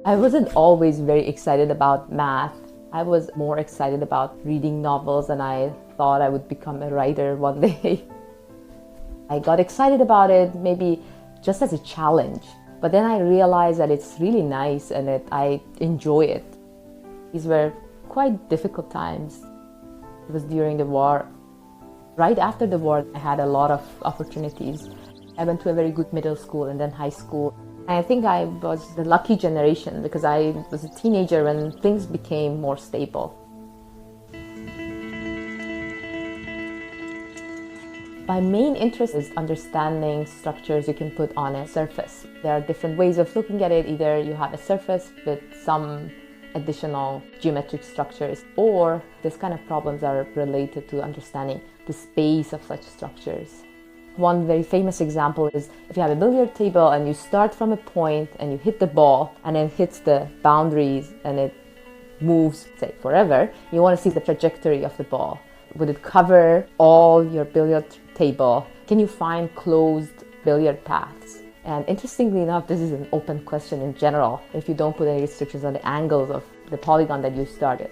I wasn't always very excited about math. I was more excited about reading novels, and I thought I would become a writer one day. I got excited about it maybe just as a challenge, but then I realized that it's really nice and that I enjoy it. These were quite difficult times. It was during the war. Right after the war, I had a lot of opportunities. I went to a very good middle school and then high school. I think I was the lucky generation because I was a teenager when things became more stable. My main interest is understanding structures you can put on a surface. There are different ways of looking at it. Either you have a surface with some additional geometric structures, or this kind of problems are related to understanding the space of such structures. One very famous example is if you have a billiard table and you start from a point and you hit the ball and it hits the boundaries and it moves, say, forever, you want to see the trajectory of the ball. Would it cover all your billiard table? Can you find closed billiard paths? And interestingly enough, this is an open question in general if you don't put any restrictions on the angles of the polygon that you started.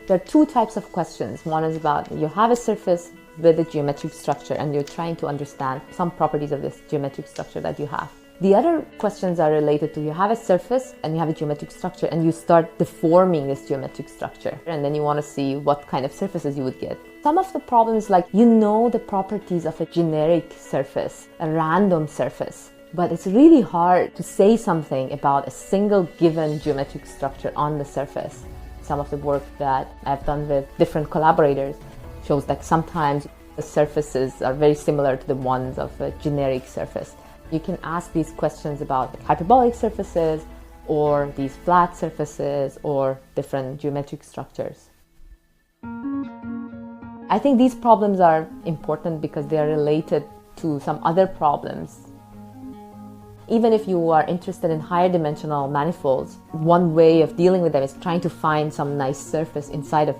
There are two types of questions. One is about you have a surface with a geometric structure and you're trying to understand some properties of this geometric structure that you have. The other questions are related to you have a surface and you have a geometric structure and you start deforming this geometric structure, and then you want to see what kind of surfaces you would get. Some of the problems, like you know the properties of a generic surface, a random surface, but it's really hard to say something about a single given geometric structure on the surface. Some of the work that I've done with different collaborators shows that sometimes the surfaces are very similar to the ones of a generic surface. You can ask these questions about hyperbolic surfaces or these flat surfaces or different geometric structures. I think these problems are important because they are related to some other problems. Even if you are interested in higher dimensional manifolds, one way of dealing with them is trying to find some nice surface inside of them.